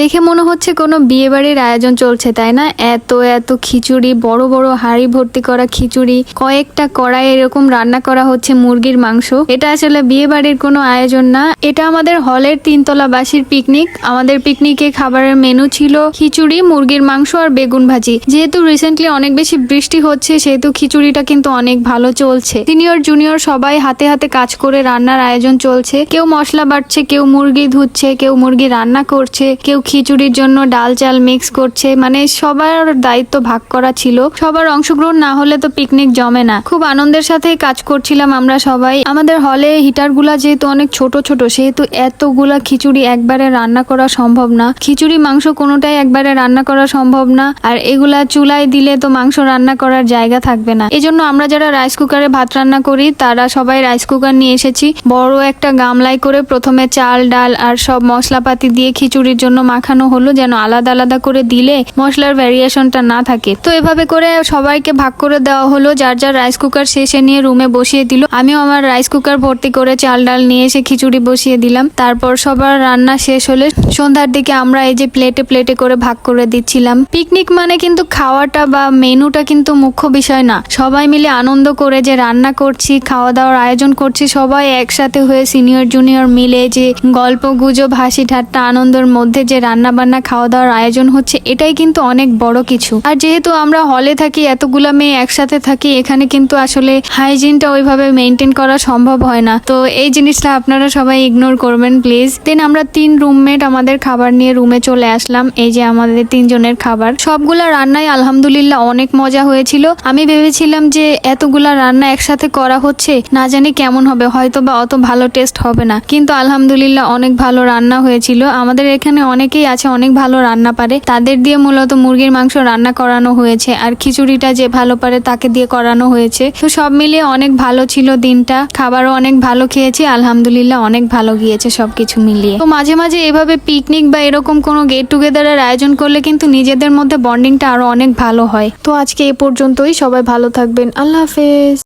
দেখে মনে হচ্ছে কোনো বিয়ে বাড়ির আয়োজন চলছে, তাই না? এত এত খিচুড়ি, বড় বড় হাঁড়ি ভর্তি করা খিচুড়ি, কয়েকটা কড়াই এরকম রান্না করা হচ্ছে মুরগির মাংস। এটা আসলে বিয়ে বাড়ির কোনো আয়োজন না, এটা আমাদের হলের 3তলা বাসির পিকনিক। আমাদের পিকনিকে খাবারের মেনু ছিল খিচুড়ি, মুরগির মাংস আর বেগুন ভাজি। যেহেতু রিসেন্টলি অনেক বেশি বৃষ্টি হচ্ছে, সেহেতু খিচুড়িটা কিন্তু অনেক ভালো চলছে। সিনিয়র জুনিয়র সবাই হাতে হাতে কাজ করে রান্নার আয়োজন চলছে। কেউ মশলা বাটছে, কেউ মুরগি ধুচ্ছে, কেউ মুরগি রান্না করছে, কেউ খিচুড়ির জন্য ডাল চাল মিক্স করছে। মানে সবার দায়িত্ব ভাগ করা ছিল। সবার অংশগ্রহণ না হলে তো পিকনিক জমে না। খুব আনন্দের সাথে কাজ করছিলাম আমরা সবাই। আমাদের হলে হিটারগুলা যেহেতু অনেক ছোট ছোট, সেহেতু এতগুলা খিচুড়ি একবারে রান্না করা সম্ভব না। খিচুড়ি মাংস কোনোটাই একবারে রান্না করা সম্ভব না। আর এগুলা চুলায় দিলে তো মাংস রান্না করার জায়গা থাকবে না। এজন্য আমরা যারা রাইস কুকারে ভাত রান্না করি তারা সবাই রাইস কুকার নিয়ে এসেছি। বড় একটা গামলায় করে প্রথমে চাল ডাল আর সব মশলাপাতি দিয়ে খিচুড়ির জন্য মাখানো হলো, যেন আলাদা আলাদা করে দিলে মশলার ভ্যারিয়েশনটা না থাকে। তো এভাবে করে সবাইকে ভাগ করে দেওয়া হলো। যার যার রাইস কুকার শেষে নিয়ে রুমে বসিয়ে দিল। আমিও আমার রাইস কুকার ভর্তি করে চাল ডাল নিয়ে এসে খিচুড়ি বসিয়ে দিলাম। তারপর সবার রান্না শেষ হলে সন্ধ্যার দিকে আমরা এই যে প্লেটে প্লেটে করে ভাগ করে দিচ্ছিলাম। পিকনিক মানে কিন্তু খাওয়াটা বা মেনুটা কিন্তু মুখ্য বিষয় না। সবাই মিলে আনন্দ করে যে রান্না করছি, খাওয়া দাওয়ার আয়োজন করছি, সবাই একসাথে হয়ে সিনিয়র জুনিয়র মিলে যে গল্প গুজব হাসি ঠাট্টা আনন্দের মধ্যে যে রান্না বান্না খাওয়া দাওয়ার আয়োজন হচ্ছে, এটাই কিন্তু অনেক বড় কিছু। আর যেহেতু আমরা হলে থাকি, এতগুলা মেয়ে একসাথে থাকি, এখানে কিন্তু আসলে হাইজিনটা ওইভাবে মেনটেন করা সম্ভব হয় না। তো এই জিনিসটা আপনারা সবাই ইগনোর করবেন প্লিজ। দেন আমরা 3 রুমমেট আমাদের খাবার নিয়ে রুমে চলে আসলাম। এই যে আমাদের 3 জনের খাবার, সবগুলা রান্নাই আলহামদুলিল্লাহ অনেক মজা হয়েছিল। আমি ভেবেছিলাম যে এতগুলা রান্না একসাথে করা হচ্ছে, না জানি কেমন হবে, হয়তো বা অত ভালো টেস্ট হবে না, কিন্তু আলহামদুলিল্লাহ অনেক ভালো রান্না হয়েছিল। আমাদের এখানে অনেকেই আছে অনেক ভালো রান্না পারে, তাদের দিয়ে মূলত মুরগির মাংস রান্না করানো হয়েছে। আর খিচুড়িটা যে ভালো পারে তাকে দিয়ে করানো হয়েছে। তো সব মিলিয়ে অনেক ভালো ছিল দিনটা। খাবারও অনেক ভালো খেয়েছি, আলহামদুলিল্লাহ অনেক ভালো গিয়েছে সবকিছু মিলিয়ে। তো মাঝে মাঝে এভাবে পিকনিক বা এরকম কোনো গেট টুগেদারের আয়োজন করলে কিন্তু নিজেদের মধ্যে বন্ডিংটা আরো অনেক ভালো হয়। তো আজকে এই পর্যন্তই। সবাই ভালো থাকবেন। আল্লাহ হাফেজ।